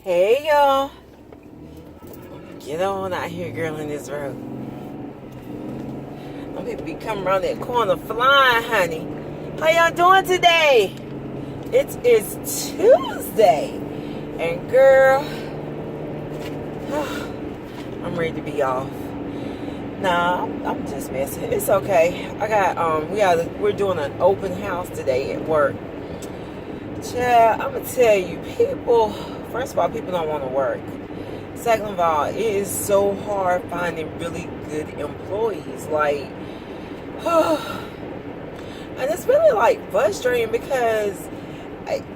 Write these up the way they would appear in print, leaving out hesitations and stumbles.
Hey y'all, get on out here, girl, in this road. Some people be coming around that corner flying, honey. How y'all doing today? It is Tuesday, and girl, I'm ready to be off. Nah, I'm just messing. It's okay. We're doing an open house today at work. Child, I'm gonna tell you, first of all, people don't want to work. Second of all, it is so hard finding really good employees. And it's really frustrating because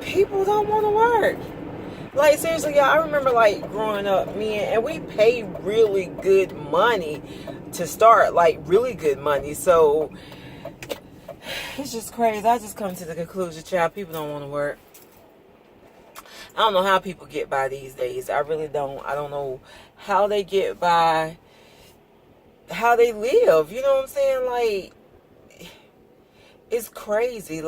people don't want to work. Seriously, y'all, I remember growing up, and we paid really good money to start, really good money. So it's just crazy. I just come to the conclusion, child, people don't want to work. I don't know how people get by these days. I really don't. I don't know how they get by, how they live. You know what I'm saying? It's crazy.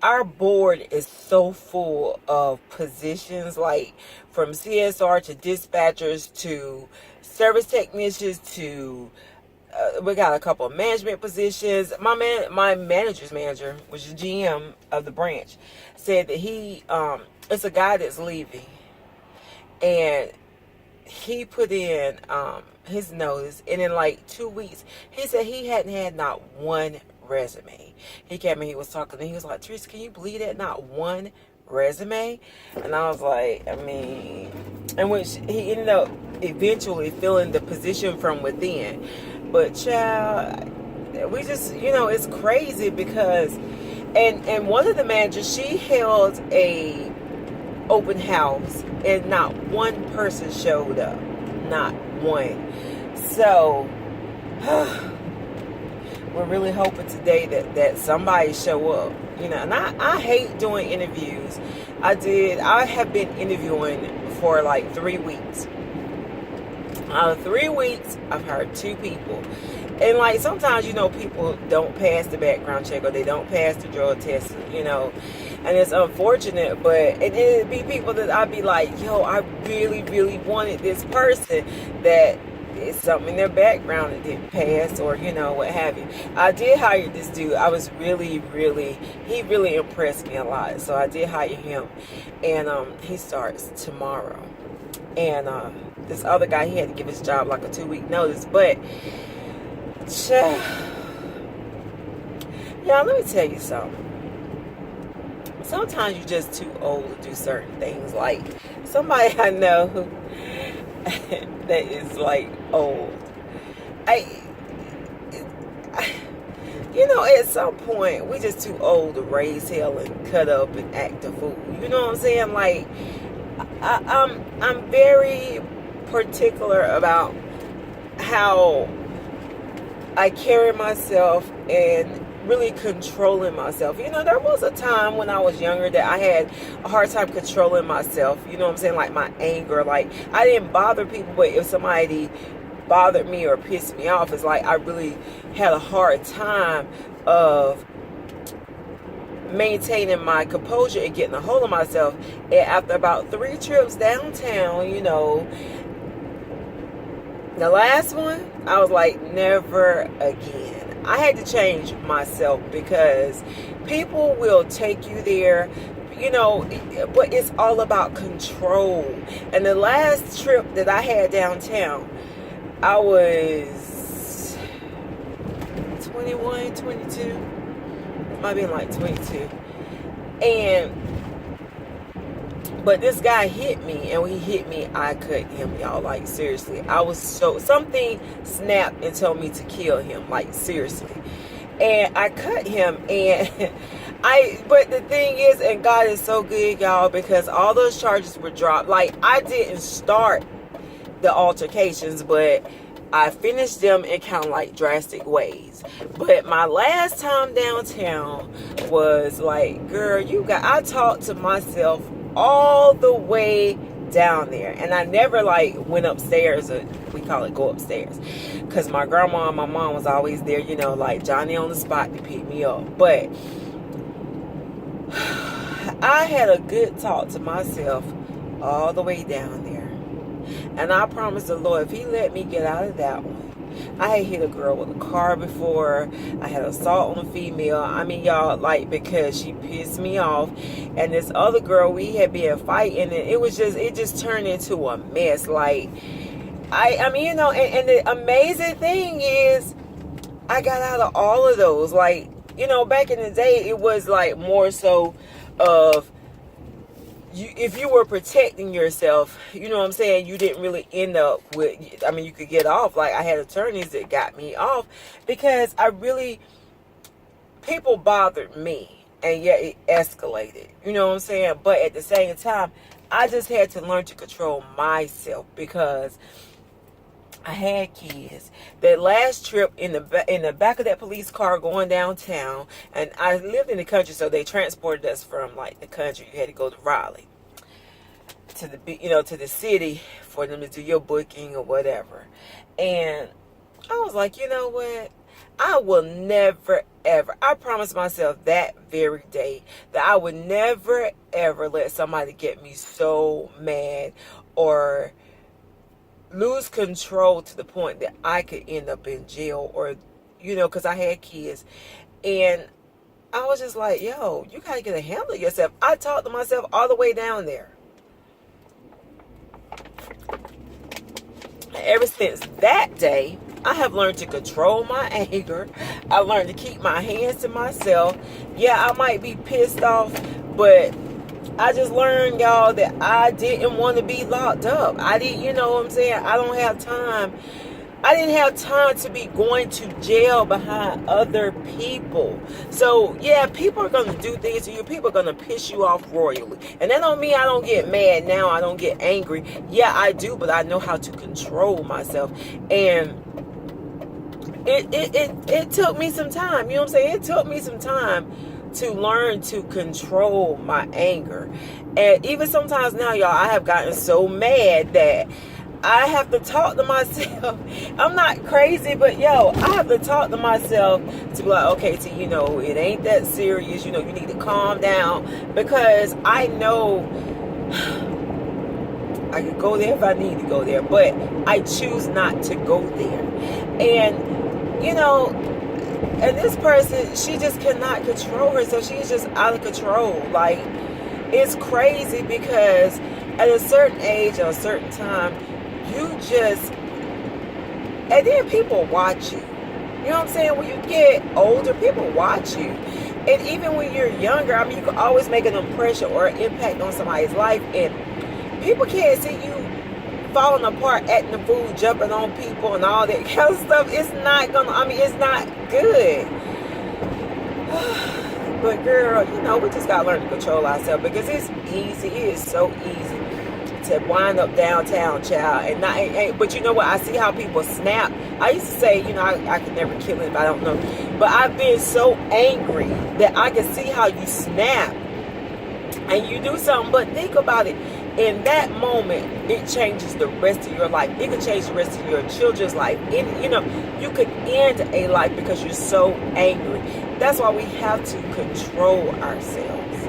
Our board is so full of positions, from CSR to dispatchers to service technicians to we got a couple of management positions. My manager's manager, which is GM of the branch, said that it's a guy that's leaving, and he put in his notice, and in 2 weeks, he said he hadn't had not one resume. He came and he was talking, and he was like, "Teresa, can you believe that? Not one resume?" And I was like, in which he ended up eventually filling the position from within. But child, we just, it's crazy because, and one of the managers, she held a open house and not one person showed up. Not one. So, we're really hoping today that somebody show up. And I hate doing interviews. I have been interviewing for 3 weeks. Out of 3 weeks, I've heard 2 people. And sometimes, people don't pass the background check or they don't pass the drug test, and it's unfortunate, but it'd be people that I'd be like, yo, I really, really wanted this person that it's something in their background that didn't pass or, what have you. I did hire this dude. I was he really impressed me a lot. So I did hire him, and he starts tomorrow. And this other guy, he had to give his job a 2-week notice. But, y'all, let me tell you something. Sometimes you're just too old to do certain things. Somebody I know that is old. At some point, we just too old to raise hell and cut up and act a fool. You know what I'm saying? I'm very particular about how I carry myself and really controlling myself. There was a time when I was younger that I had a hard time controlling myself. You know what I'm saying? My anger. I didn't bother people, but if somebody bothered me or pissed me off, it's I really had a hard time of maintaining my composure and getting a hold of myself. And after about 3 trips downtown, the last one, I was never again. I had to change myself because people will take you there, but it's all about control. And the last trip that I had downtown, I was 21, 22. Might be 22. But this guy hit me, and when he hit me, I cut him, y'all. Seriously. I was something snapped and told me to kill him, seriously. And I cut him, and but the thing is, and God is so good, y'all, because all those charges were dropped. I didn't start the altercations, but I finished them in kind of drastic ways. But my last time downtown was girl, I talked to myself all the way down there, and I never went upstairs, or we call it go upstairs, because my grandma and my mom was always there, Johnny on the spot to pick me up. But I had a good talk to myself all the way down there. And I promised the Lord, if he let me get out of that one. I had hit a girl with a car before. I had assault on a female. I mean, y'all, like, because she pissed me off. And this other girl, we had been fighting, and it just turned into a mess. Like, I mean, you know, and the amazing thing is, I got out of all of those. Like, you know, back in the day, it was like more so of, if you were protecting yourself, you know what I'm saying, you didn't really end up with, I mean, you could get off. Like, I had attorneys that got me off because people bothered me, and yet it escalated, you know what I'm saying? But at the same time, I just had to learn to control myself because I had kids. That last trip in the back of that police car going downtown, and I lived in the country, so they transported us from like the country. You had to go to Raleigh, to the city for them to do your booking or whatever. And I was like, you know what? I will never ever. I promised myself that very day that I would never ever let somebody get me so mad or lose control to the point that I could end up in jail, or, you know, because I had kids. And I was just like, yo, you got to get a handle of yourself. I talked to myself all the way down there. And ever since that day, I have learned to control my anger. I learned to keep my hands to myself. Yeah, I might be pissed off, but I just learned, y'all, that I didn't want to be locked up. I didn't, you know what I'm saying? I didn't have time to be going to jail behind other people. So, yeah, people are going to do things to you. People are going to piss you off royally. And that don't mean I don't get mad now. I don't get angry. Yeah, I do, but I know how to control myself. And it took me some time. You know what I'm saying? It took me some time to learn to control my anger. And even sometimes now, y'all, I have gotten so mad that I have to talk to myself. I'm not crazy, but yo, I have to talk to myself to be like, okay, T, you know, it ain't that serious. You know, you need to calm down, because I know I could go there if I need to go there, but I choose not to go there. And, you know, and this person, she just cannot control herself. She's just out of control. Like, it's crazy because at a certain age or a certain time, you just, and then people watch you. You know what I'm saying? When you get older, people watch you. And even when you're younger, I mean, you can always make an impression or an impact on somebody's life. And people can't see you falling apart, acting a fool, jumping on people and all that kind of stuff. It's not gonna, I mean, it's not good. But girl, you know, we just gotta learn to control ourselves, because it's easy. It is so easy to wind up downtown, child. And not, but you know what? I see how people snap. I used to say, you know, I could never kill it if I don't know. But I've been so angry that I can see how you snap and you do something. But think about it. In that moment, it changes the rest of your life. It could change the rest of your children's life. You know, you could end a life because you're so angry. That's why we have to control ourselves.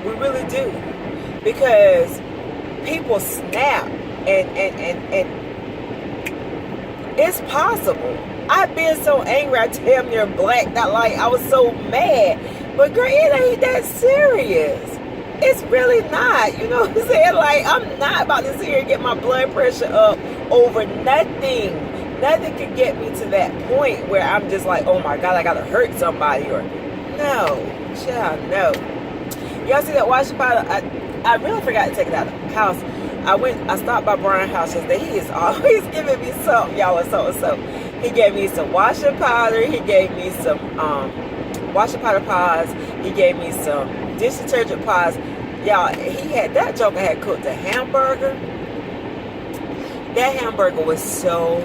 We really do. Because people snap, and it's possible. I've been so angry, I damn near blacked out. Like, I was so mad. But girl, it ain't that serious. It's really not, you know what I'm saying? Like, I'm not about to sit here and get my blood pressure up over nothing. Nothing could get me to that point where I'm just like, oh my God, I gotta hurt somebody. Or, no, child, no. Y'all see that washer powder? I really forgot to take it out of the house. I stopped by Brian's house yesterday. He is always giving me something, y'all, or so. He gave me some washing powder. He gave me some washing powder pods. He gave me some dish detergent pods. Y'all, that joker had cooked a hamburger. That hamburger was so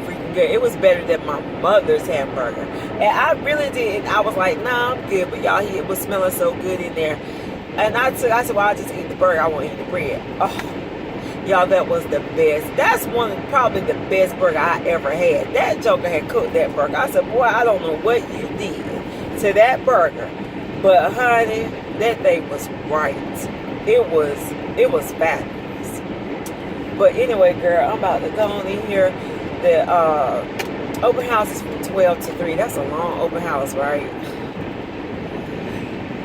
freaking good. It was better than my mother's hamburger. And I really did. I was like, nah, I'm good. But y'all, it was smelling so good in there. And I said, well, I'll just eat the burger. I won't eat the bread. Oh, y'all, that was the best. That's probably the best burger I ever had. That joker had cooked that burger. I said, boy, I don't know what you did to that burger. But honey, that thing was right. it was fabulous. But anyway, girl, I'm about to go on in here. The open house is from 12 to 3. That's a long open house, right?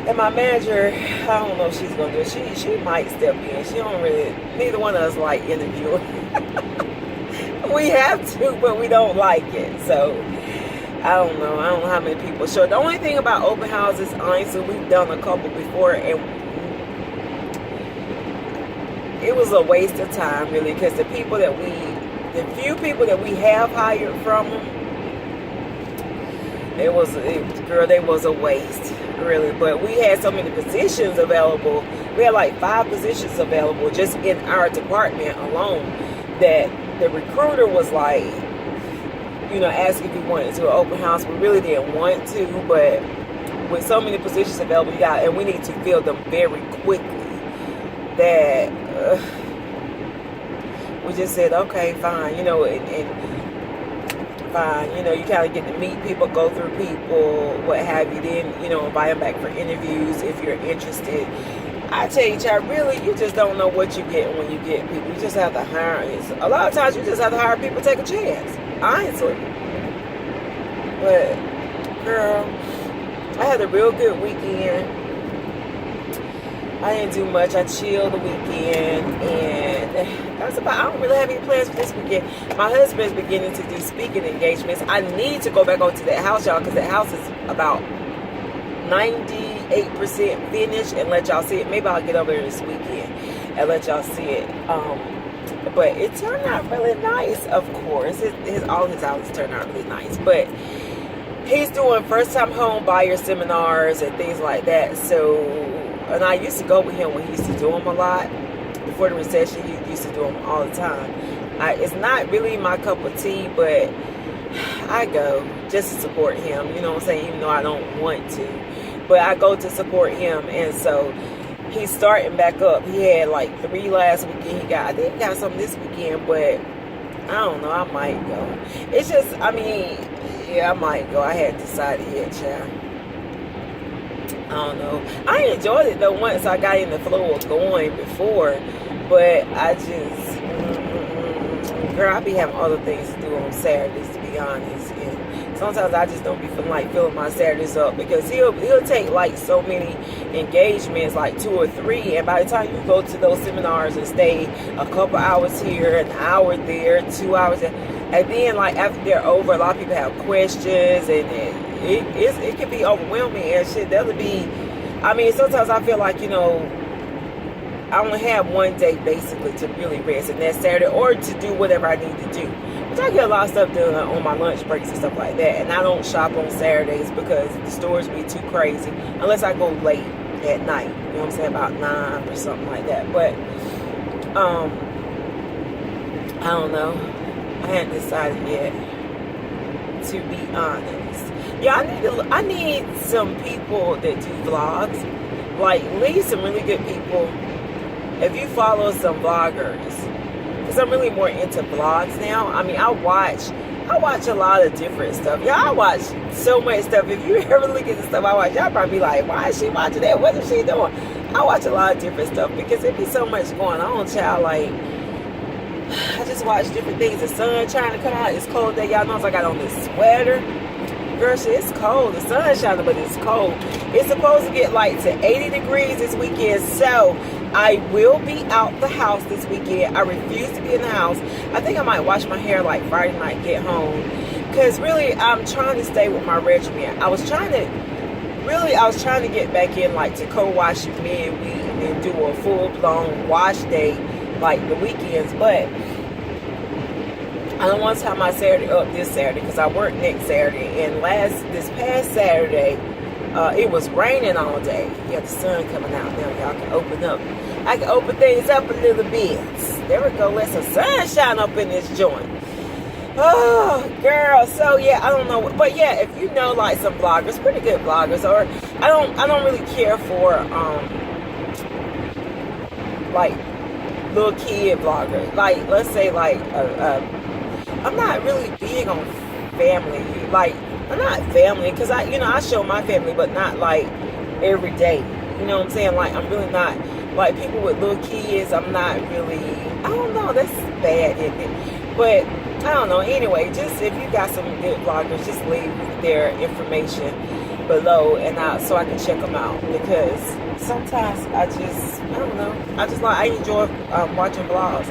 And my manager, I don't know if she's gonna do it. She might step in. She don't really. Neither one of us like interviewing. We have to, but we don't like it. So I don't know. I don't know how many people show. The only thing about open houses, honestly, we've done a couple before, and it was a waste of time, really, because the few people that we have hired from them, they was a waste, really. But we had so many positions available. We had like 5 positions available just in our department alone, that the recruiter was like, asking if we wanted to an open house. We really didn't want to, but with so many positions available, and we need to fill them very quickly, that we just said, okay, fine, and fine, you kind of get to meet people, go through people, what have you, then, invite them back for interviews if you're interested. I tell you, child, really, you just don't know what you get when you get people. You just have to hire. A lot of times, you just have to hire people to take a chance, honestly. But, girl, I had a real good weekend. I didn't do much. I chilled the weekend, and that's about. I don't really have any plans for this weekend. My husband's beginning to do speaking engagements. I need to go back over to that house, y'all, because that house is about 98% finished, and let y'all see it. Maybe I'll get over there this weekend and let y'all see it. But it turned out really nice, of course. All his houses turned out really nice. But he's doing first-time home buyer seminars and things like that. So, and I used to go with him when he used to do them a lot. Before the recession, he used to do them all the time. It's not really my cup of tea, but I go just to support him. You know what I'm saying? Even though I don't want to. But I go to support him, and so he's starting back up. He had like 3 last weekend. I think he got some this weekend, but I don't know. I might go. It's just, I might go. I hadn't decided yet, child. I don't know. I enjoyed it though once I got in the flow of going before, but I just, girl, I be having other things to do on Saturdays, to be honest. And sometimes I just don't be feeling like filling my Saturdays up, because he'll take like so many engagements, like 2 or 3, and by the time you go to those seminars and stay a couple hours here, an hour there, 2 hours there, and then like after they're over, a lot of people have questions, and it can be overwhelming and shit. That'll be, sometimes I feel like, I only have one day basically to really rest, and that's Saturday, or to do whatever I need to do. Which I get a lot of stuff done on my lunch breaks and stuff like that. And I don't shop on Saturdays because the stores be too crazy, unless I go late at night. You know what I'm saying? About 9 or something like that. But I don't know. I hadn't decided yet, to be honest. Yeah, I need some people that do vlogs. Like, leave some really good people. If you follow some vloggers, because I'm really more into vlogs now. I watch a lot of different stuff. Yeah, I watch so much stuff. If you ever look at the stuff I watch, y'all probably be like, why is she watching that? What is she doing? I watch a lot of different stuff because there be so much going on, child. Like, I just watch different things. The sun trying to come out. It's cold there. Y'all know I got on this sweater. Girl, shit, it's cold. The sun's shining, but it's cold. It's supposed to get like to 80 degrees this weekend, so I will be out the house this weekend. I refuse to be in the house. I think I might wash my hair like Friday night, get home. Because really, I'm trying to stay with my regimen. I was trying to get back in, like, to co-wash midweek and then do a full-blown wash day, like, the weekends. But I don't want to tie my Saturday up this Saturday because I work next Saturday. And this past Saturday, it was raining all day. You got the sun coming out now. Y'all can open up. I can open things up a little bit. There we go. Let some sunshine up in this joint. Oh, girl. So yeah, I don't know, but yeah, if you know like some vloggers, pretty good vloggers, or I don't really care for like little kid vloggers. Like, let's say like I'm not really big on family. Like, I'm not family because I show my family, but not like every day. You know what I'm saying? Like, I'm really not Like people with little kids, I'm not really, I don't know, that's bad, isn't it? But I don't know. Anyway, just if you got some good vloggers, just leave their information below, and so I can check them out, because sometimes I don't know, I enjoy watching vlogs.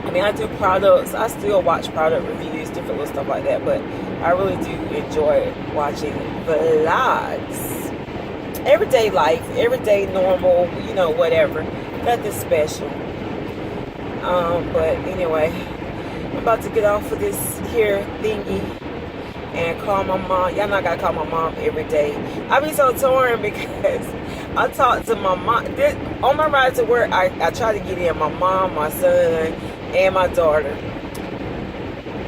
I mean, I do products, I still watch product reviews, different little stuff like that, but I really do enjoy watching vlogs. Everyday life, everyday normal, you know, whatever, nothing special. But anyway, I'm about to get off of this here thingy and call my mom. Y'all know I gotta call my mom every day. I be so torn because I talk to my mom. On my ride to work, I try to get in my mom, my son, and my daughter.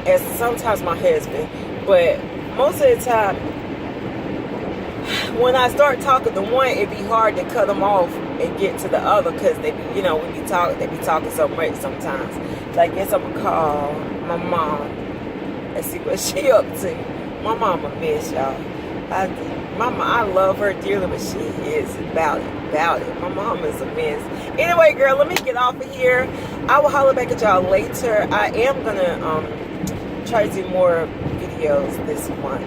And sometimes my husband. But most of the time, when I start talking to one, it'd be hard to cut them off and get to the other, because they be, you know, they be talking so much sometimes. So I guess I'm gonna call my mom and see what she up to. My mama miss, y'all. I love her dearly, but she is about it. My mom is a mess. Anyway, girl, let me get off of here. I will holler back at y'all later. I am gonna try to do more videos this month.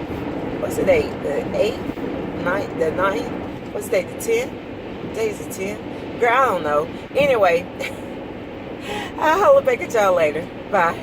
What's the date? The 8th? The 9th? What's the date? The 10th? Today's the 10th? Girl, I don't know. Anyway, I'll holler back at y'all later. Bye.